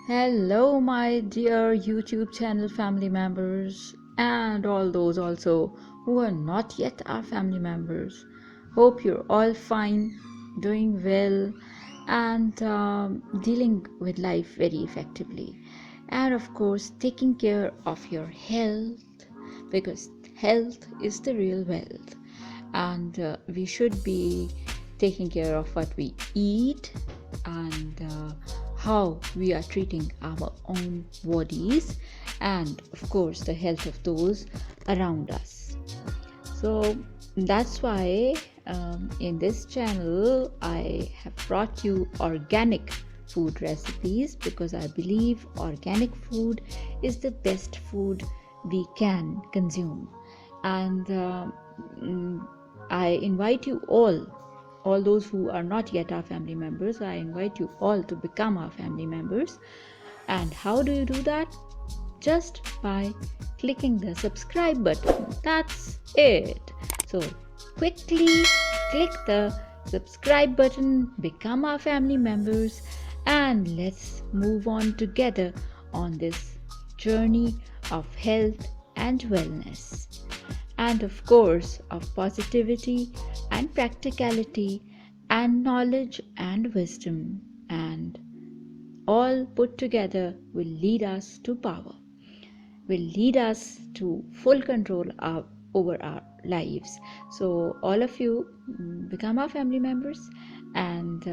Hello, my dear YouTube channel family members, and all those also who are not yet our family members. Hope you're all fine, doing well, and dealing with life very effectively. And of course, taking care of your health because health is the real wealth, and we should be taking care of what we eat and how we are treating our own bodies, and of course the health of those around us. So that's why in this channel I have brought you organic food recipes, because I believe organic food is the best food we can consume. And I invite you all those who are not yet our family members, I invite you all to become our family members. And how do you do that? Just by clicking the subscribe button. That's it. So quickly click the subscribe button, become our family members, and let's move on together on this journey of health and wellness, and of course of positivity and practicality and knowledge and wisdom, and all put together will lead us to power, will lead us to full control over our lives. So all of you become our family members. And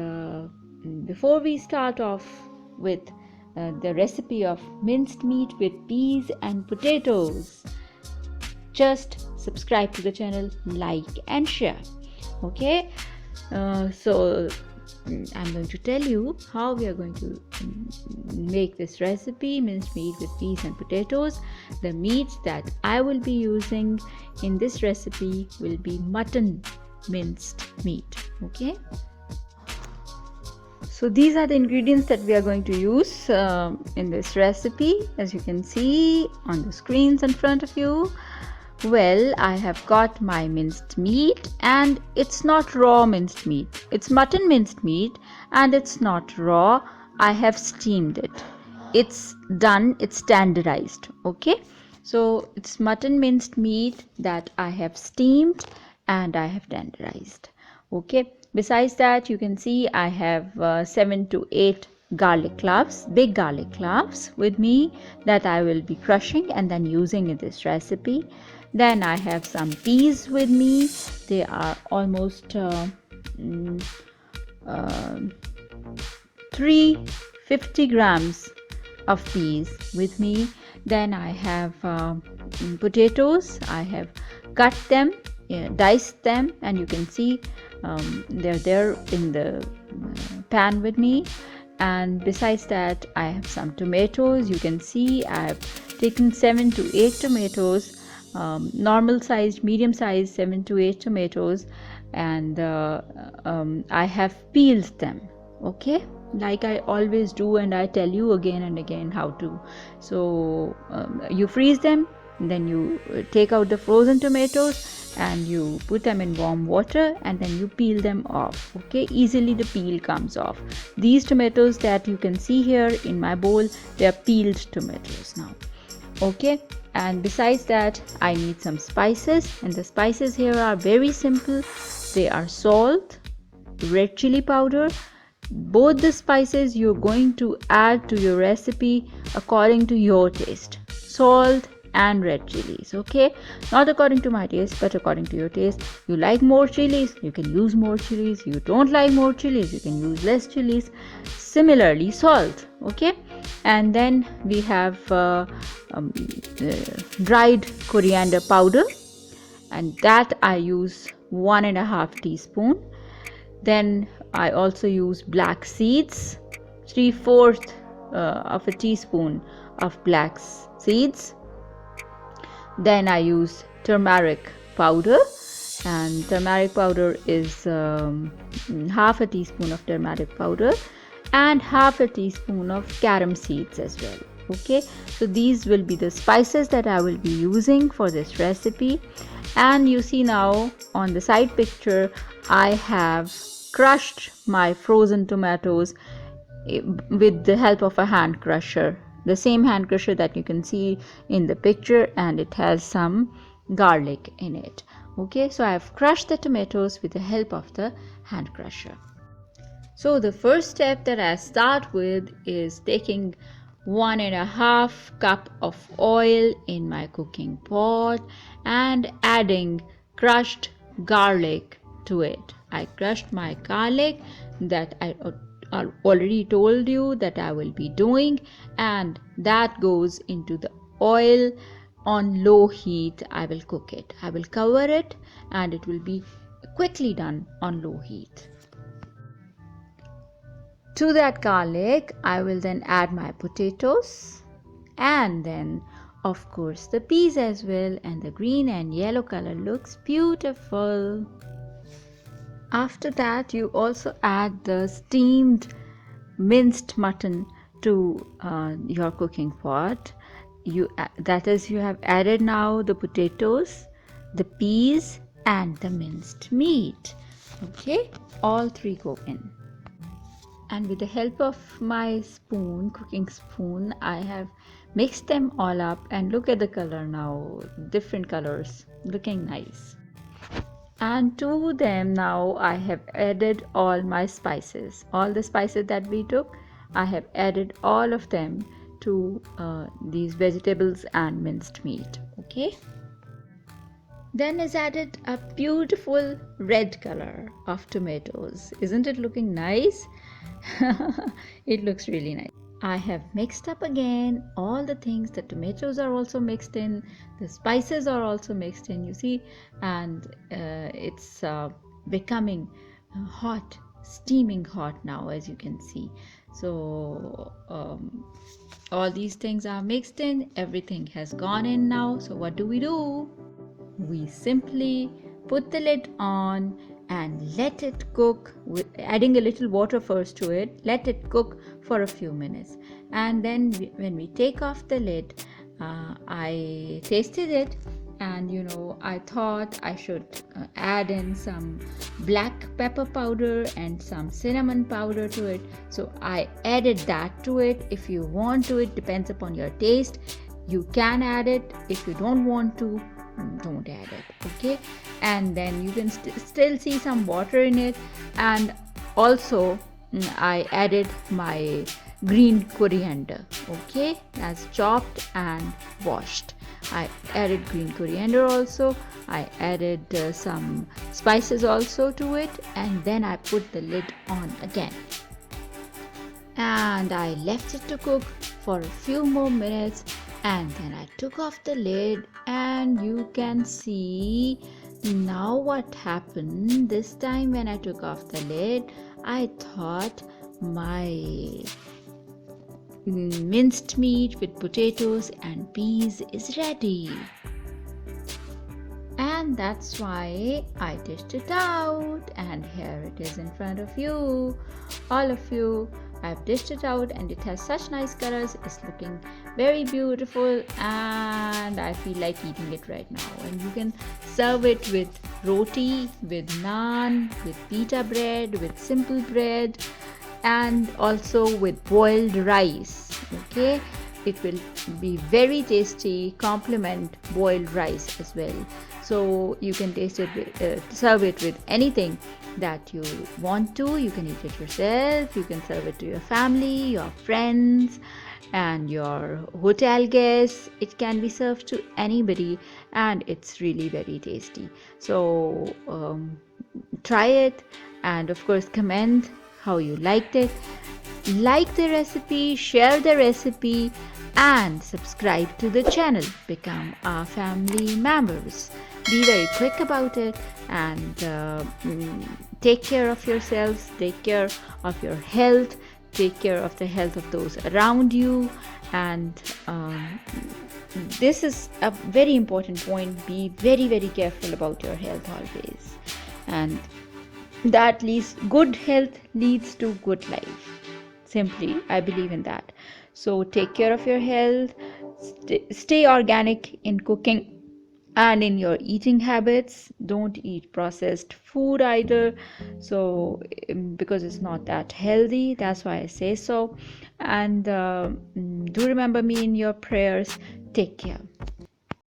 before we start off with the recipe of minced meat with peas and potatoes, just subscribe to the channel, like and share. Okay, so I'm going to tell you how we are going to make this recipe, minced meat with peas and potatoes. The meat that I will be using in this recipe will be mutton minced meat. Okay, so these are the ingredients that we are going to use in this recipe, as you can see on the screens in front of you. Well, I have got my minced meat, and it's not raw minced meat. It's mutton minced meat and it's not raw. I have steamed it. It's done, it's standardized. Okay, so it's mutton minced meat that I have steamed and I have tenderized. Okay, besides that, you can see I have 7 to 8 garlic cloves, big garlic cloves with me, that I will be crushing and then using in this recipe. Then I have some peas with me. They are almost 350 grams of peas with me. Then I have potatoes. I have cut them, diced them, and you can see they're there in the pan with me. And besides that, I have some tomatoes. You can see I have taken 7 to 8 tomatoes, normal sized, medium sized 7 to 8 tomatoes, and I have peeled them. Okay, like I always do, and I tell you again and again how to. So you freeze them, then you take out the frozen tomatoes and you put them in warm water, and then you peel them off. Okay, easily the peel comes off. These tomatoes that you can see here in my bowl, they are peeled tomatoes now. Okay, and besides that, I need some spices, and the spices here are very simple. They are salt, red chili powder. Both the spices you're going to add to your recipe according to your taste. Salt and red chilies. Okay, not according to my taste, but according to your taste. You like more chilies, you can use more chilies. You don't like more chilies, you can use less chilies. Similarly, salt. Okay, and then we have dried coriander powder, and that I use 1.5 teaspoon. Then I also use black seeds, 3/4 of a teaspoon of black seeds. Then I use turmeric powder, and turmeric powder is half a teaspoon of turmeric powder, and half a teaspoon of carom seeds as well. Okay, so these will be the spices that I will be using for this recipe. And you see now on the side picture, I have crushed my frozen tomatoes with the help of a hand crusher, the same hand crusher that you can see in the picture, and it has some garlic in it. Okay, so I have crushed the tomatoes with the help of the hand crusher. So the first step that I start with is taking 1.5 cup of oil in my cooking pot and adding crushed garlic to it. I crushed my garlic that I already told you that I will be doing, and that goes into the oil on low heat. I will cook it. I will cover it and it will be quickly done on low heat. To that garlic, I will then add my potatoes and then, of course, the peas as well, and the green and yellow color looks beautiful. After that, you also add the steamed minced mutton to your cooking pot. That is, you have added now the potatoes, the peas, and the minced meat. Okay, all three go in. And with the help of my spoon, cooking spoon, I have mixed them all up, and look at the color now, different colors, looking nice. And to them now I have added all my spices, all the spices that we took. I have added all of them to these vegetables and minced meat. Okay, then is added a beautiful red color of tomatoes. Isn't it looking nice? It looks really nice. I have mixed up again all the things. The tomatoes are also mixed in, the spices are also mixed in, you see, and it's becoming hot, steaming hot now, as you can see. So all these things are mixed in, everything has gone in now. So what do? We simply put the lid on and let it cook, with adding a little water first to it. Let it cook for a few minutes, and then when we take off the lid, I tasted it, and I thought I should add in some black pepper powder and some cinnamon powder to it. So I added that to it. If you want to, it depends upon your taste. You can add it. If you don't want to, don't add it. Okay, and then you can still see some water in it. And also I added my green coriander, okay, as chopped and washed. I added green coriander also. I added some spices also to it, and then I put the lid on again, and I left it to cook for a few more minutes, and then I took off the lid, and you can see now what happened. This time when I took off the lid, I thought my minced meat with potatoes and peas is ready, and that's why I dished it out, and here it is in front of you, all of you. I've dished it out, and it has such nice colors. It's looking very beautiful, and I feel like eating it right now. And you can serve it with roti, with naan, with pita bread, with simple bread, and also with boiled rice. Okay, it will be very tasty, complement boiled rice as well. So you can taste it serve it with anything that you want to. You can eat it yourself, you can serve it to your family, your friends, and your hotel guests. It can be served to anybody, and it's really very tasty. So try it, and of course comment how you liked it. Like the recipe, share the recipe, and subscribe to the channel. Become our family members. Be very quick about it, and take care of yourselves, take care of your health, take care of the health of those around you. And this is a very important point. Be very, very careful about your health always, and that leads, good health leads to good life. Simply, I believe in that. So take care of your health, stay organic in cooking, And in your eating habits, don't eat processed food either. So because it's not that healthy, that's why I say so. And do remember me in your prayers. Take care.